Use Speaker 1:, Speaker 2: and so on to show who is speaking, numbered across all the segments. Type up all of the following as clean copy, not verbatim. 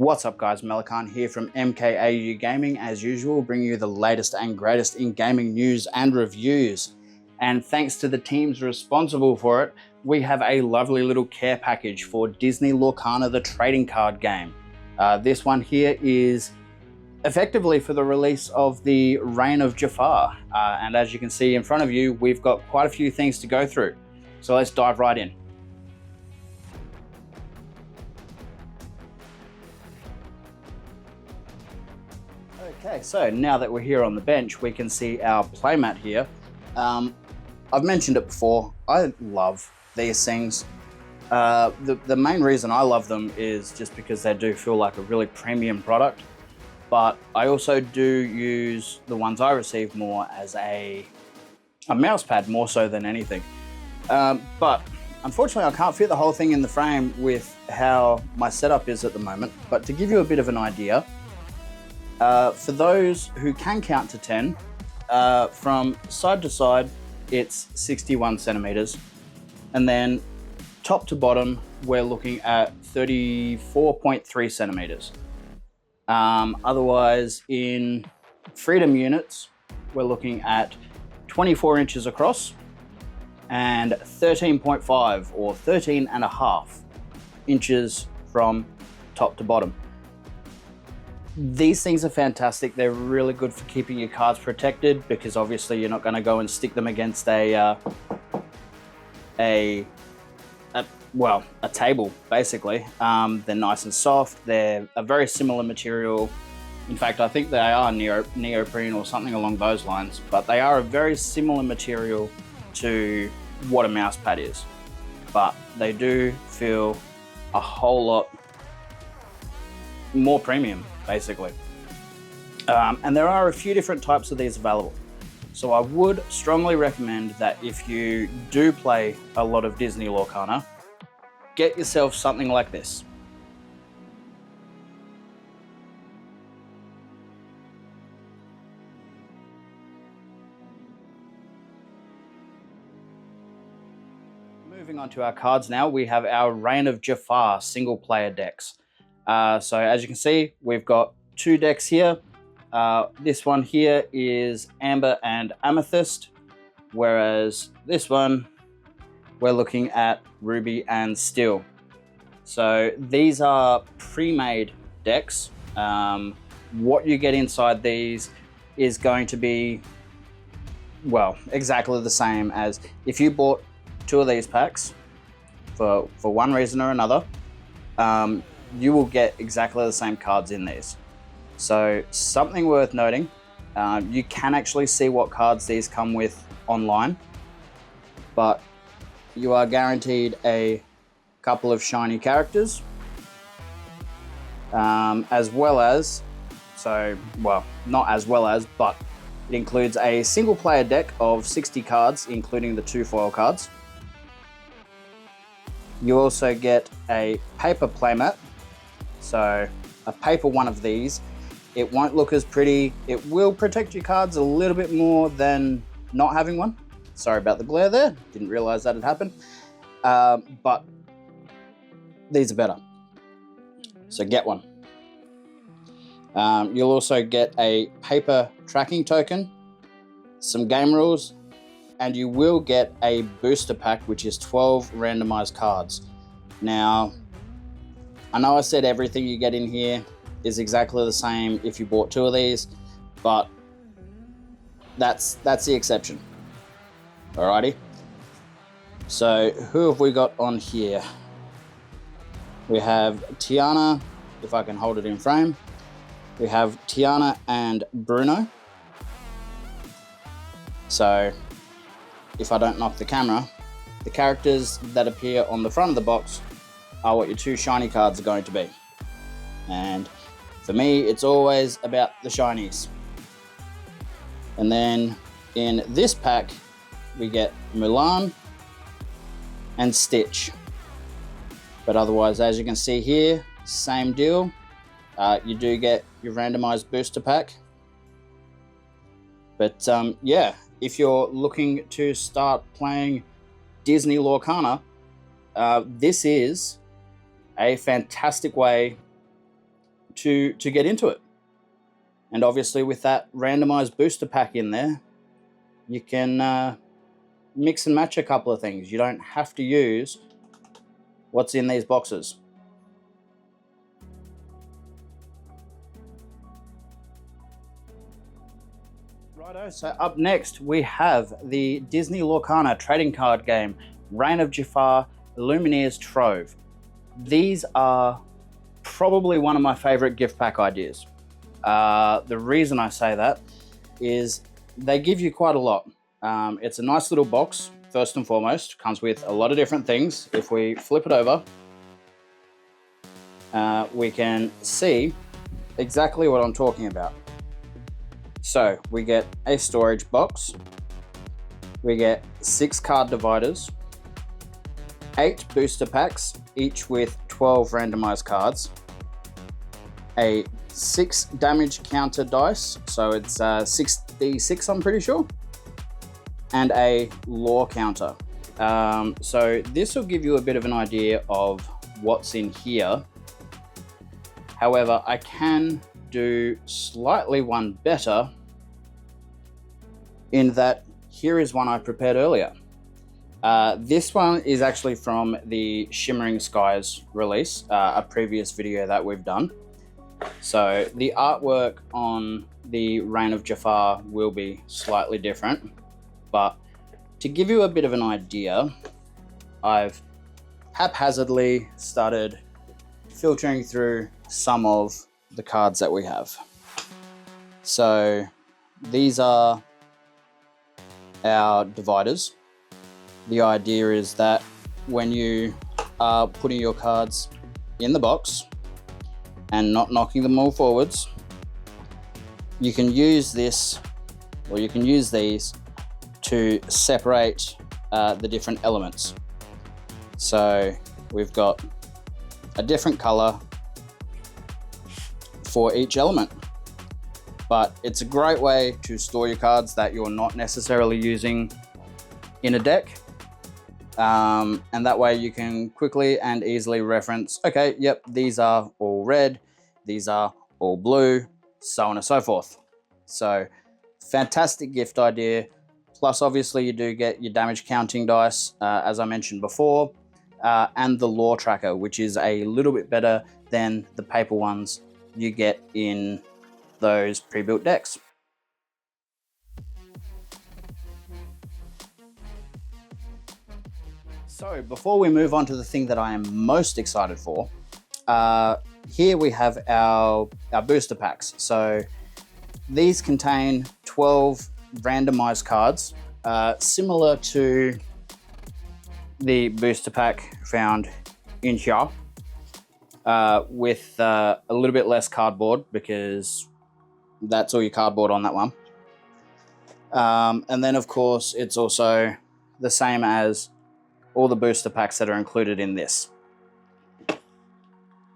Speaker 1: What's up guys, Lorcana here from MKAU Gaming, as usual, bringing you the latest and greatest in gaming news and reviews. And thanks to the teams responsible for it, we have a lovely little care package for Disney Lorcana, the trading card game. This one here is effectively for the release of the Reign of Jafar. And as you can see in front of you, we've got quite a few things to go through. So let's dive right in. Okay, so now that we're here on the bench, we can see our playmat here. I've mentioned it before, I love these things. The main reason I love them is just because they do feel like a really premium product, but I also do use the ones I receive more as a mouse pad, more so than anything. But unfortunately I can't fit the whole thing in the frame with how my setup is at the moment, but to give you a bit of an idea, for those who can count to 10, from side to side, it's 61 centimeters. And then top to bottom, we're looking at 34.3 centimeters. Otherwise, in freedom units, we're looking at 24 inches across and 13.5 or 13.5 inches from top to bottom. These things are fantastic. They're really good for keeping your cards protected, because obviously you're not going to go and stick them against a table, basically. They're nice and soft. They're a very similar material. In fact, I think they are neoprene or something along those lines, but they are a very similar material to what a mouse pad is. But they do feel a whole lot more premium, basically. And there are a few different types of these available. So I would strongly recommend that if you do play a lot of Disney Lorcana, get yourself something like this. Moving on to our cards now, we have our Reign of Jafar single player decks. So as you can see, we've got two decks here. This one here is Amber and Amethyst, whereas this one, we're looking at Ruby and Steel. So these are pre-made decks. What you get inside these is going to be, well, exactly the same as if you bought two of these packs for one reason or another. You will get exactly the same cards in these. So something worth noting, you can actually see what cards these come with online, but you are guaranteed a couple of shiny characters, as well as, not as well as, but it includes a single player deck of 60 cards, including the 2 foil cards. You also get a paper playmat. So a paper one of these, it won't look as pretty. It will protect your cards a little bit more than not having one. Sorry about the glare there, didn't realize that had happened. But these are better, so get one. You'll also get a paper tracking token, some game rules, and you will get a booster pack, which is 12 randomized cards. Now, I know I said everything you get in here is exactly the same if you bought two of these, but that's the exception. Alrighty. So who have we got on here? We have Tiana, if I can hold it in frame. We have Tiana and Bruno. So if I don't knock the camera, the characters that appear on the front of the box are what your two shiny cards are going to be. And for me, it's always about the shinies. And then in this pack, we get Mulan and Stitch. But otherwise, as you can see here, same deal. You do get your randomized booster pack. But yeah, if you're looking to start playing Disney Lorcana, this is a fantastic way to get into it. And obviously with that randomized booster pack in there, you can mix and match a couple of things. You don't have to use what's in these boxes. Righto, so up next we have the Disney Lorcana trading card game, Reign of Jafar, Lumineer's Trove. These are probably one of my favorite gift pack ideas. The reason I say that is they give you quite a lot. It's a nice little box, first and foremost. Comes with a lot of different things. If we flip it over, we can see exactly what I'm talking about. So we get a storage box, we get 6 card dividers, 8 booster packs, each with 12 randomized cards, a 6 damage counter dice, so it's 6d6 I'm pretty sure, and a lore counter. So this will give you a bit of an idea of what's in here. However, I can do slightly one better in that here is one I prepared earlier. This one is actually from the Shimmering Skies release, a previous video that we've done. So the artwork on the Reign of Jafar will be slightly different, but to give you a bit of an idea, I've haphazardly started filtering through some of the cards that we have. So these are our dividers. The idea is that when you are putting your cards in the box and not knocking them all forwards, you can use this, or you can use these to separate the different elements. So we've got a different color for each element, but it's a great way to store your cards that you're not necessarily using in a deck. And that way you can quickly and easily reference, okay, yep, these are all red, these are all blue, so on and so forth. So fantastic gift idea. Plus obviously you do get your damage counting dice, as I mentioned before, and the lore tracker, which is a little bit better than the paper ones you get in those pre-built decks. So before we move on to the thing that I am most excited for, here we have our booster packs. So these contain 12 randomized cards, similar to the booster pack found in here, with a little bit less cardboard, because that's all your cardboard on that one. And then of course it's also the same as all the booster packs that are included in this.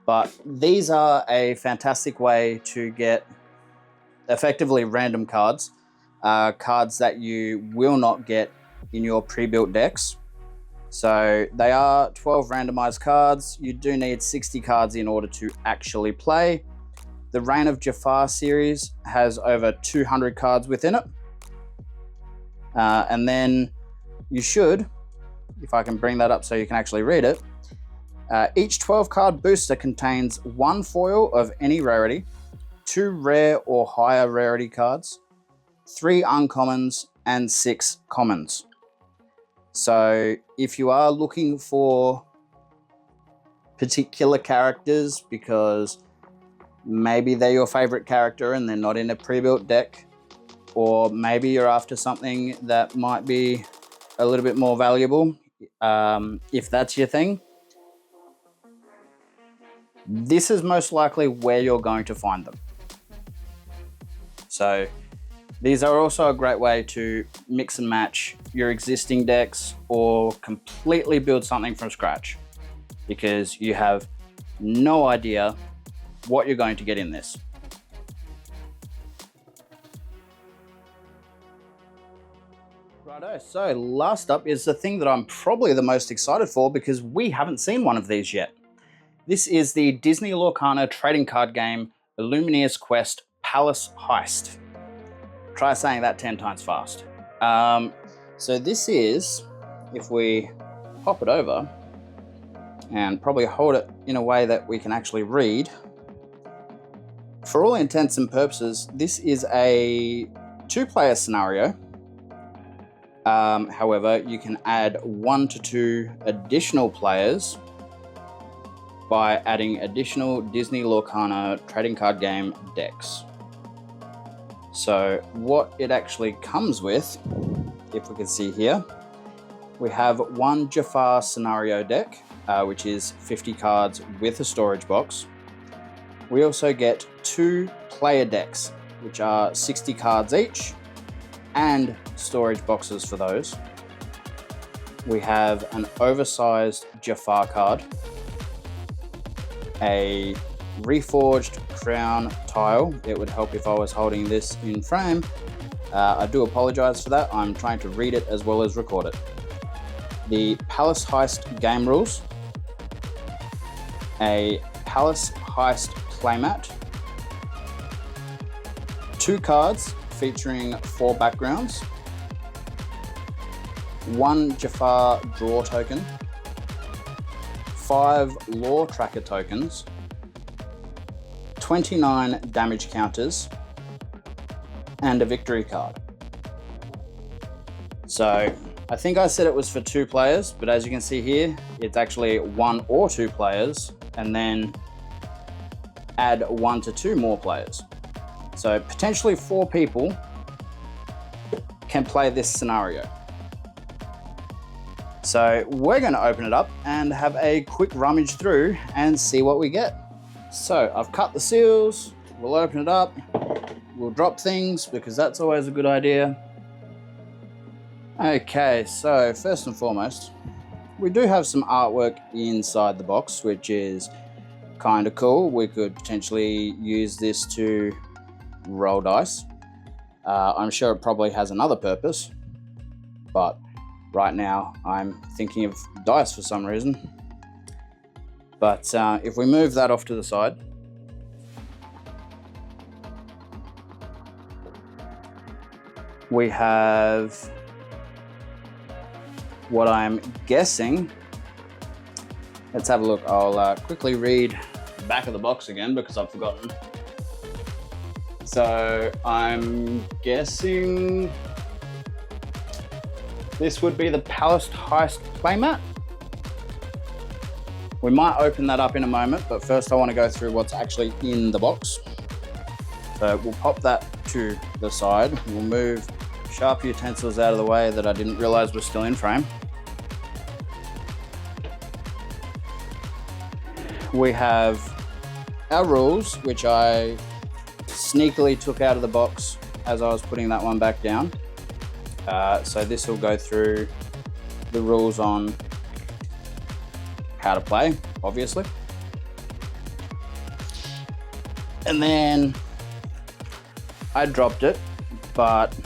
Speaker 1: But these are a fantastic way to get effectively random cards, cards that you will not get in your pre-built decks. So they are 12 randomized cards. You do need 60 cards in order to actually play. The Reign of Jafar series has over 200 cards within it. And then you should, if I can bring that up so you can actually read it, each 12 card booster contains 1 foil of any rarity, 2 rare or higher rarity cards, 3 uncommons, and 6 commons. So if you are looking for particular characters because maybe they're your favorite character and they're not in a pre-built deck, or maybe you're after something that might be a little bit more valuable, if that's your thing, this is most likely where you're going to find them. So these are also a great way to mix and match your existing decks or completely build something from scratch, because you have no idea what you're going to get in this. Righto, so last up is the thing that I'm probably the most excited for, because we haven't seen one of these yet. This is the Disney Lorcana trading card game Illumineers Quest Palace Heist. Try saying that 10 times fast. So this is, if we pop it over and probably hold it in a way that we can actually read, for all intents and purposes, this is a 2-player scenario. However, you can add 1 to 2 additional players by adding additional Disney Lorcana trading card game decks. So what it actually comes with, if we can see here, we have 1 Jafar scenario deck, which is 50 cards with a storage box. We also get 2 player decks, which are 60 cards each, and storage boxes for those. We have an oversized Jafar card, a reforged crown tile. It would help if I was holding this in frame. I do apologize for that. I'm trying to read it as well as record it. The Palace Heist game rules, a Palace Heist playmat, 2 cards featuring 4 backgrounds, 1 Jafar draw token, 5 lore tracker tokens, 29 damage counters, and a victory card. So I think I said it was for 2 players, but as you can see here, it's actually 1 or 2 players, and then add 1 to 2 more players. So potentially 4 people can play this scenario. So we're going to open it up and have a quick rummage through and see what we get. So I've cut the seals, we'll open it up, we'll drop things because that's always a good idea. Okay, so first and foremost, we do have some artwork inside the box, which is kind of cool. We could potentially use this to roll dice. I'm sure it probably has another purpose, but right now I'm thinking of dice for some reason. But if we move that off to the side, we have what I'm guessing. Let's have a look. I'll quickly read the back of the box again because I've forgotten. So I'm guessing this would be the Palace Heist playmat. We might open that up in a moment, but first I want to go through what's actually in the box. So we'll pop that to the side. We'll move sharp utensils out of the way that I didn't realize were still in frame. We have our rules, which I sneakily took out of the box as I was putting that one back down. So this will go through the rules on how to play, obviously. And then I dropped it, but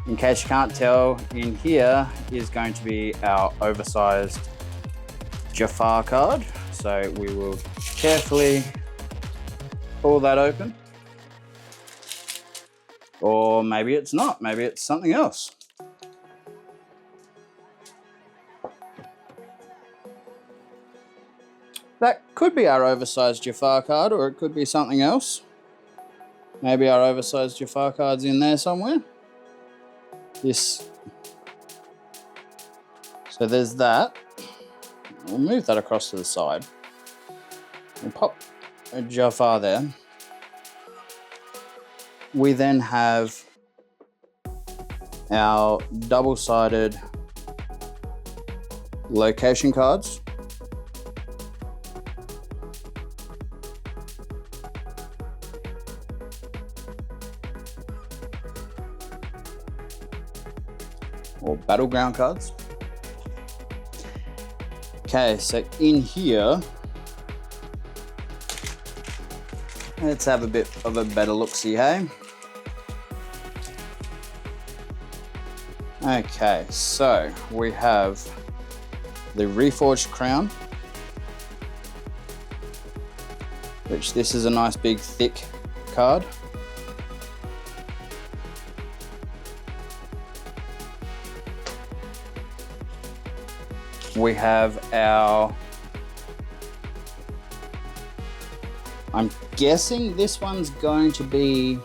Speaker 1: in case you can't tell, in here is going to be our oversized Jafar card. So we will carefully pull that open. Or maybe it's not, maybe it's something else. That could be our oversized Jafar card, or it could be something else. Maybe our oversized Jafar card's in there somewhere. This. So there's that. We'll move that across to the side. We'll pop a Jafar there. We then have our double-sided location cards. Or battleground cards. Okay, so in here, let's have a bit of a better look-see, hey? Okay, so we have the Reforged Crown, which this is a nice big thick card. We have our, I'm guessing this one's going to be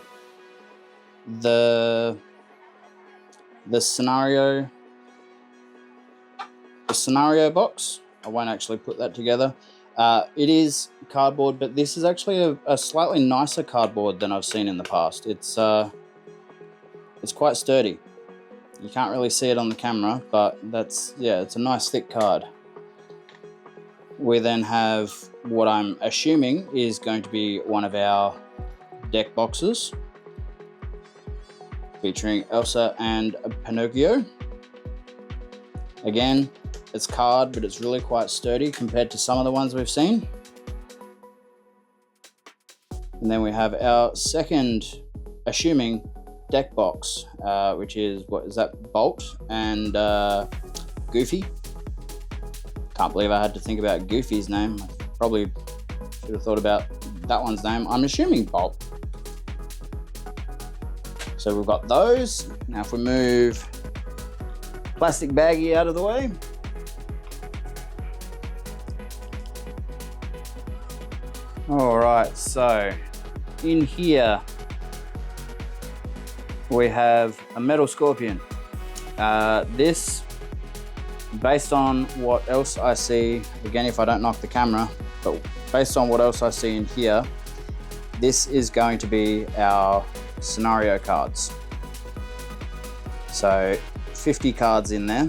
Speaker 1: the scenario box. I won't actually put that together. It is cardboard, but this is actually a slightly nicer cardboard than I've seen in the past. It's quite sturdy. You can't really see it on the camera, but it's a nice thick card. We then have what I'm assuming is going to be one of our deck boxes featuring Elsa and Pinocchio. Again, it's card, but it's really quite sturdy compared to some of the ones we've seen. And then we have our second, assuming, deck box, which is, what is that, Bolt and Goofy. Can't believe I had to think about Goofy's name. I probably should have thought about that one's name. I'm assuming Bolt. So we've got those. Now if we move plastic baggie out of the way. All right, so in here we have a metal scorpion. This, based on what else I see, again, if I don't knock the camera, but based on what else I see in here, this is going to be our scenario cards. So 50 cards in there.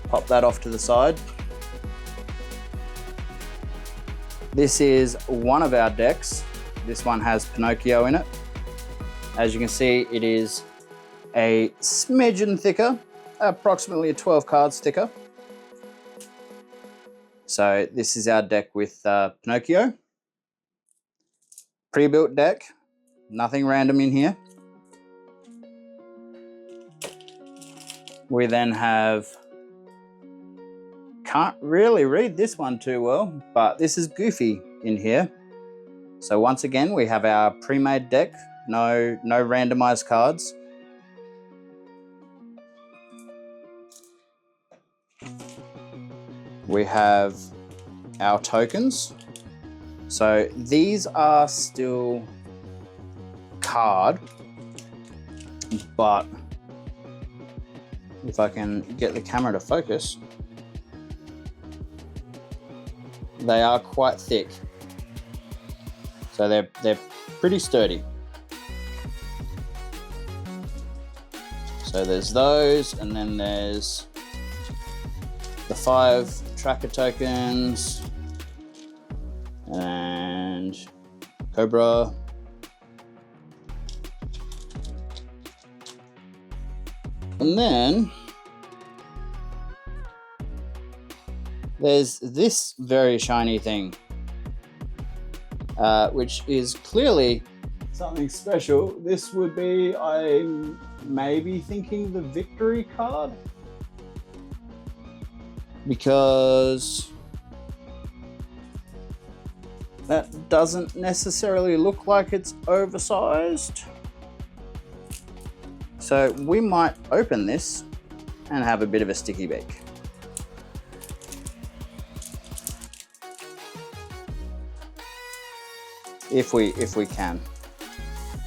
Speaker 1: Pop that off to the side. This is one of our decks. This one has Pinocchio in it. As you can see, it is a smidgen thicker, approximately a 12 cards thicker. So this is our deck with Pinocchio. Pre-built deck, nothing random in here. We then have, can't really read this one too well, but this is Goofy in here. So once again, we have our pre-made deck, no randomized cards. We have our tokens. So these are still card, but if I can get the camera to focus, they are quite thick. So they're pretty sturdy. So there's those, and then there's the 5 tracker tokens and Cobra. And then there's this very shiny thing, which is clearly something special. This would be, I'm maybe thinking, the victory card, because that doesn't necessarily look like it's oversized. So we might open this and have a bit of a sticky beak. If we can.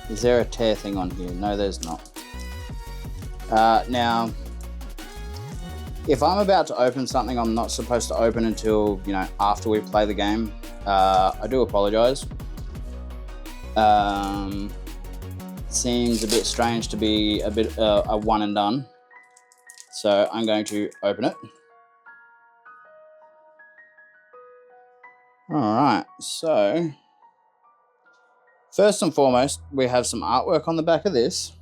Speaker 1: Is there a tear thing on here? No, there's not. Now, if I'm about to open something I'm not supposed to open until, after we play the game, I do apologize. Seems a bit strange to be a bit a one and done. So I'm going to open it. All right, so first and foremost, we have some artwork on the back of this.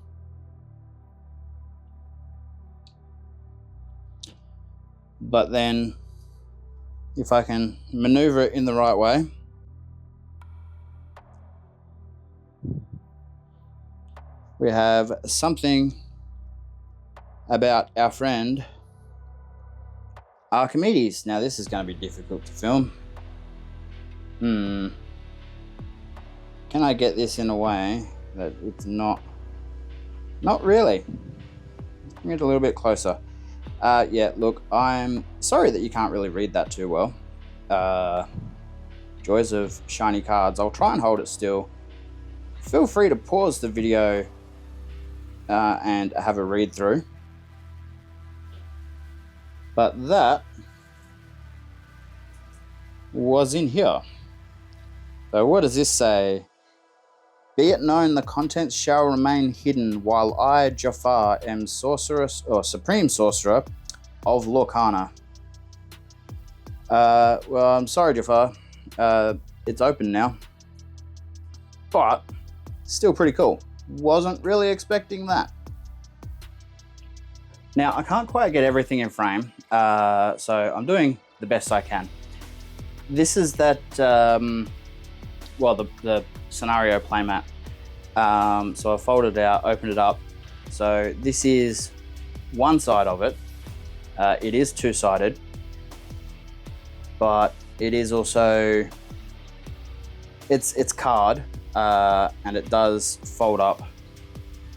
Speaker 1: But then, if I can maneuver it in the right way, we have something about our friend Archimedes. Now this is going to be difficult to film. Can I get this in a way that it's not really? Bring it a little bit closer. Yeah, look, I'm sorry that you can't really read that too well. Joys of shiny cards. I'll try and hold it still. Feel free to pause the video and have a read through. But that was in here. So what does this say? Be it known, the contents shall remain hidden while I, Jafar, am sorceress or supreme sorcerer of Lorcana. Well, I'm sorry, Jafar. It's open now. But still pretty cool. Wasn't really expecting that. Now, I can't quite get everything in frame, so I'm doing the best I can. This is that, well, the scenario playmat. So I folded it out, opened it up. So this is one side of it. It is two-sided, but it is also, it's card, and it does fold up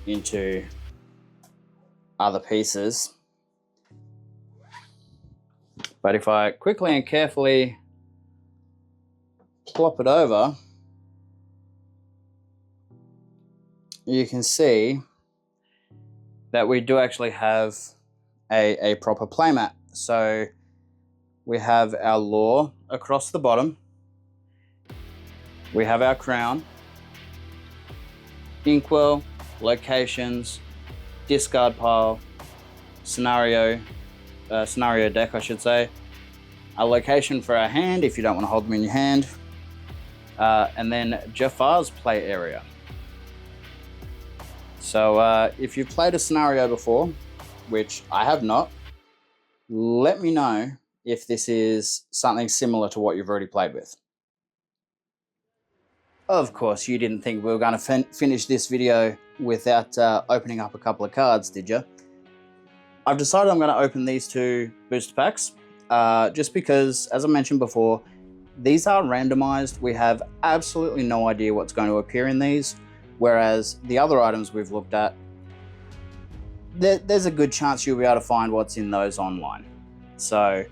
Speaker 1: into other pieces. But if I quickly and carefully flop it over, you can see that we do actually have a proper playmat. So we have our lore across the bottom. We have our crown, inkwell, locations, discard pile, scenario deck, I should say. A location for our hand if you don't want to hold them in your hand. And then Jafar's play area. So if you've played a scenario before, which I have not, let me know if this is something similar to what you've already played with. Of course, you didn't think we were going to finish this video without opening up a couple of cards, did you? I've decided I'm going to open these two booster packs, just because, as I mentioned before, these are randomized. We have absolutely no idea what's going to appear in these, whereas the other items we've looked at, there's a good chance you'll be able to find what's in those online. So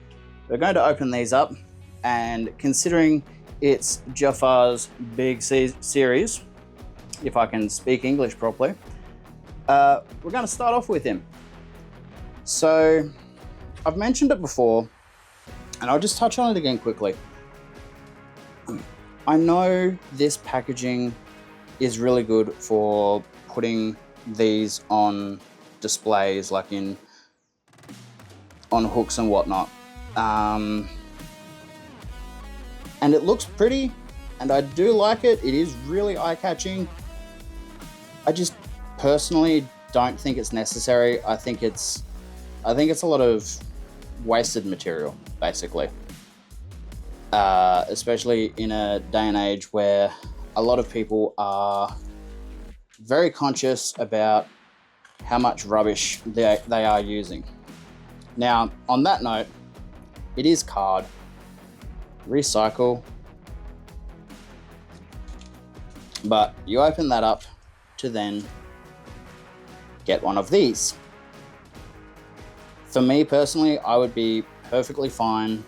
Speaker 1: we're going to open these up, and considering it's Jafar's big series, if I can speak English properly, we're going to start off with him. So I've mentioned it before, and I'll just touch on it again quickly. I know this packaging is really good for putting these on displays, like on hooks and whatnot. And it looks pretty, and I do like it. It is really eye-catching. I just personally don't think it's necessary. I think it's a lot of wasted material, basically. Especially in a day and age where a lot of people are very conscious about how much rubbish they are using. Now, on that note, it is card. Recycle. But you open that up to then get one of these. For me personally, I would be perfectly fine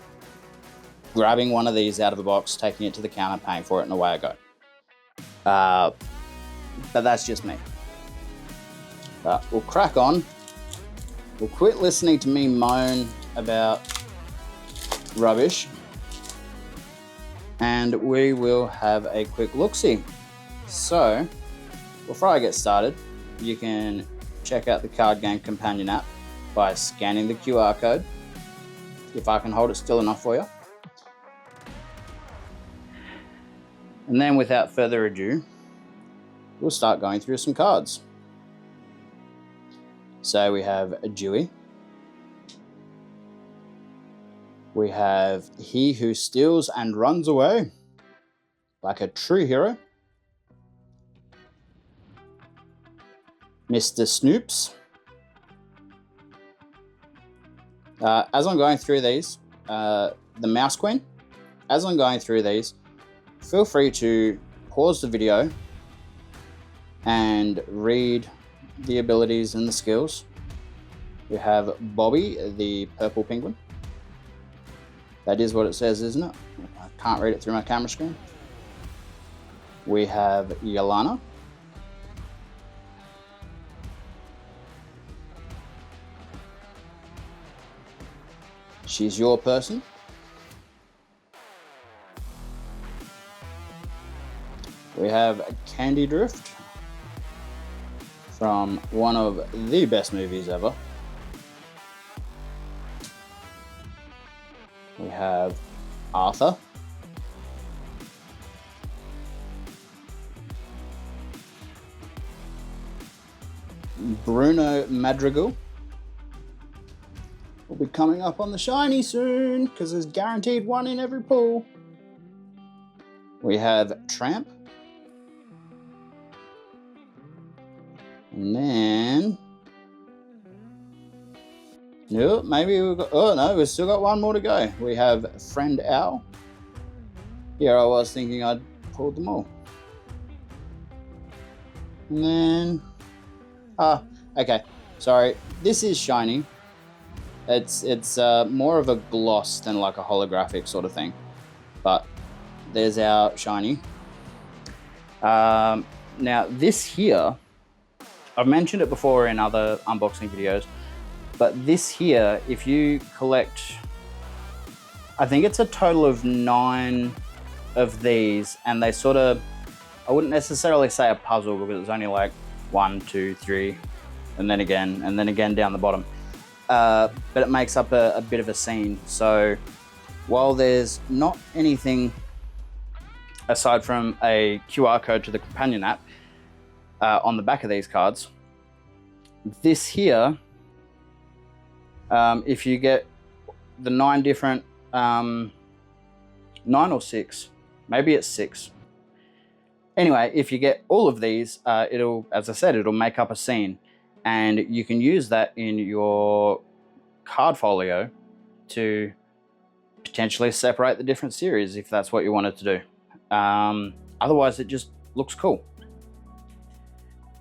Speaker 1: grabbing one of these out of the box, taking it to the counter, paying for it, and away I go. But that's just me. But we'll crack on. We'll quit listening to me moan about rubbish, and we will have a quick look-see. So, before I get started, you can check out the Card Game Companion app by scanning the QR code, if I can hold it still enough for you. And then, without further ado, we'll start going through some cards. So we have a Dewey. We have He Who Steals and Runs Away, like a true hero. Mr. Snoops. As I'm going through these, the Mouse Queen, as I'm going through these, feel free to pause the video and read the abilities and the skills. We have Bobby, the purple penguin. That is what it says, isn't it? I can't read it through my camera screen. We have Yelana. She's your person. We have Candy Drift from one of the best movies ever. We have Arthur. Bruno Madrigal will be coming up on the shiny soon because there's guaranteed one in every pool. We have Tramp. And then, no, maybe we've got, oh no, we've still got one more to go. We have Friend Owl. Here I was thinking I'd pulled them all. And then, okay, sorry, this is shiny. It's more of a gloss than like a holographic sort of thing. But there's our shiny. Now this here, I've mentioned it before in other unboxing videos, but this here, if you collect, I think it's a total of 9 of these, and they sort of, I wouldn't necessarily say a puzzle because it's only like 1, 2, 3, and then again down the bottom. But it makes up a bit of a scene. So while there's not anything aside from a QR code to the companion app on the back of these cards, this here, if you get the 9 different, 9 or 6, maybe it's 6. Anyway, if you get all of these, it'll, as I said, it'll make up a scene, and you can use that in your card folio to potentially separate the different series if that's what you wanted to do. Otherwise, it just looks cool.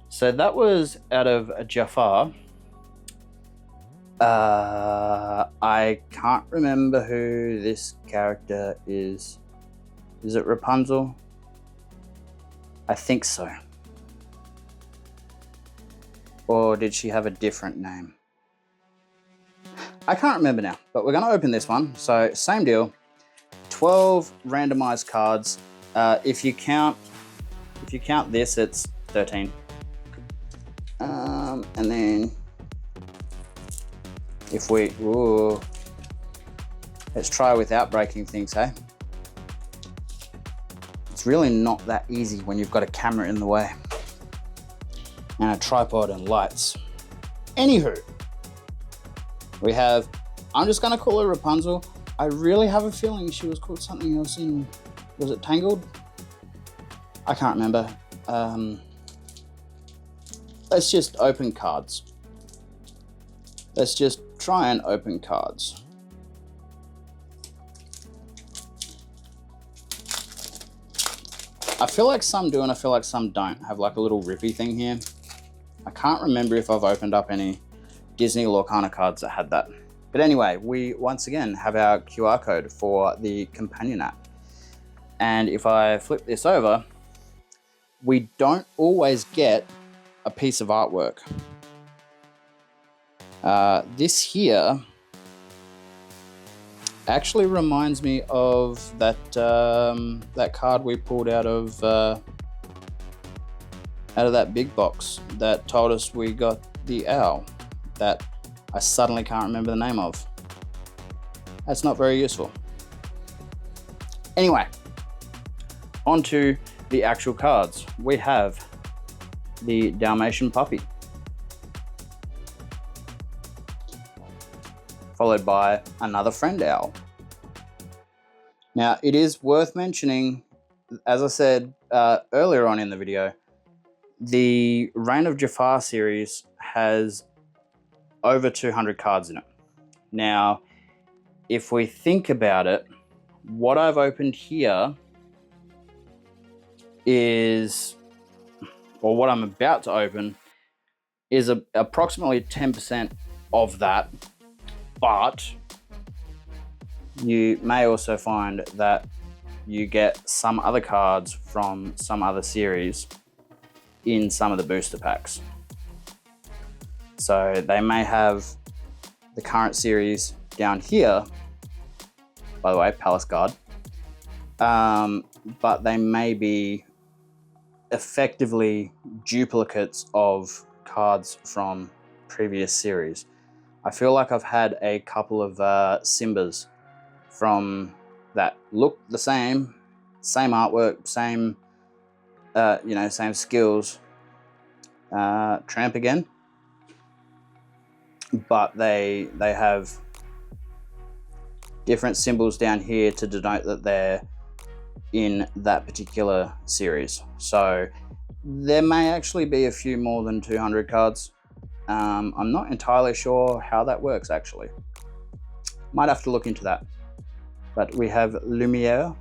Speaker 1: So that was out of Jafar. I can't remember who this character is. Is it Rapunzel? I think so. Or did she have a different name? I can't remember now, but we're going to open this one. So same deal, 12 randomized cards. If you count this, it's 13. And then if we, let's try without breaking things, hey? It's really not that easy when you've got a camera in the way and a tripod and lights. Anywho, we have, I'm just gonna call her Rapunzel. I really have a feeling she was called something else in, was it Tangled? I can't remember. Let's just open cards. Let's just try and open cards. I feel like some do and I feel like some don't have like a little rippy thing here. I can't remember if I've opened up any Disney Lorcana cards that had that. But anyway, we once again have our QR code for the companion app. And if I flip this over, we don't always get a piece of artwork. This here actually reminds me of that that card we pulled out of that big box that told us we got the owl that I suddenly can't remember the name of. That's not very useful. Anyway, on to the actual cards. We have the Dalmatian puppy, followed by another friend owl. Now, it is worth mentioning, as I said earlier on in the video, the Reign of Jafar series has over 200 cards in it. Now, if we think about it, what I've opened here is, or what I'm about to open, is approximately 10% of that, but you may also find that you get some other cards from some other series in some of the booster packs. So they may have the current series down here, by the way, Palace Guard, but they may be effectively duplicates of cards from previous series. I feel like I've had a couple of Simbas from that look the same artwork, same same skills. Tramp again, but they have different symbols down here to denote that they're in that particular series. So there may actually be a few more than 200 cards. I'm not entirely sure how that works actually. Might have to look into that. But we have Lumiere.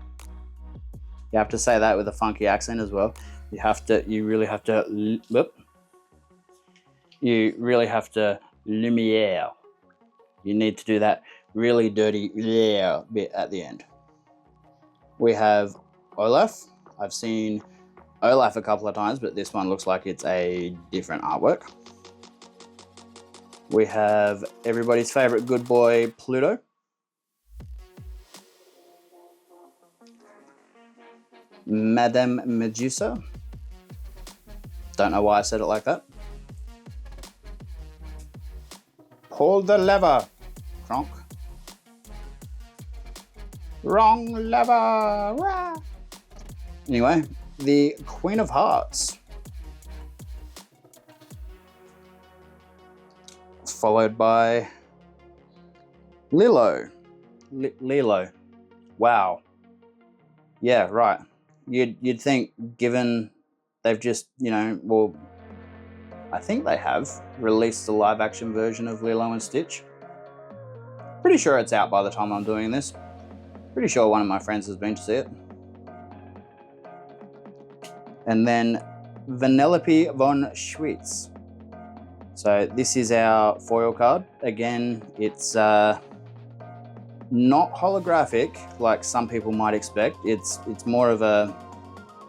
Speaker 1: You have to say that with a funky accent as well. You really have to Lumiere. You need to do that really dirty bit at the end. We have Olaf. I've seen Olaf a couple of times, but this one looks like it's a different artwork. We have everybody's favorite good boy, Pluto. Madame Medusa. Don't know why I said it like that. Pull the lever, Kronk. Wrong lever. Rah. Anyway, the Queen of Hearts. Followed by Lilo. Lilo. Wow. Yeah, right. You'd think, given they've just, well, I think they have released the live action version of Lilo and Stitch. Pretty sure it's out by the time I'm doing this. Pretty sure one of my friends has been to see it. And then Vanellope von Schweetz. So this is our foil card. Again, it's not holographic like some people might expect. It's more of a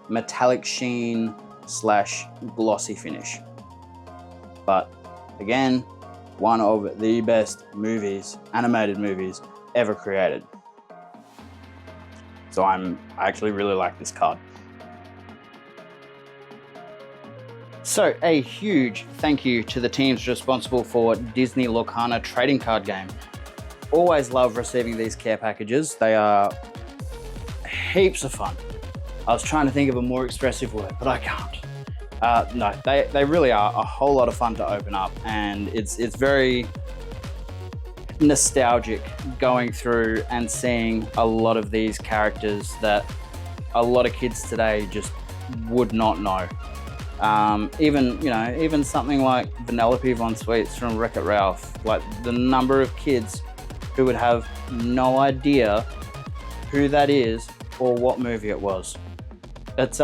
Speaker 1: metallic sheen / glossy finish. But again, one of the best animated movies ever created. So I actually really like this card. So a huge thank you to the teams responsible for Disney Lorcana trading card game. Always love receiving these care packages. They are heaps of fun. I was trying to think of a more expressive word, but I can't. No, they really are a whole lot of fun to open up, and it's very nostalgic going through and seeing a lot of these characters that a lot of kids today just would not know. Even something like Vanellope von Schweetz from Wreck-It Ralph, like the number of kids who would have no idea who that is or what movie it was. It's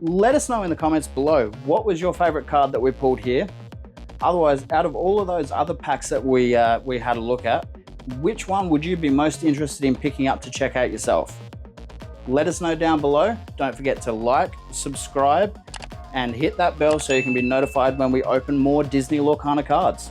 Speaker 1: let us know in the comments below, what was your favorite card that we pulled here? Otherwise, out of all of those other packs that we had a look at, which one would you be most interested in picking up to check out yourself? Let us know down below. Don't forget to like, subscribe, and hit that bell so you can be notified when we open more Disney Lorcana cards.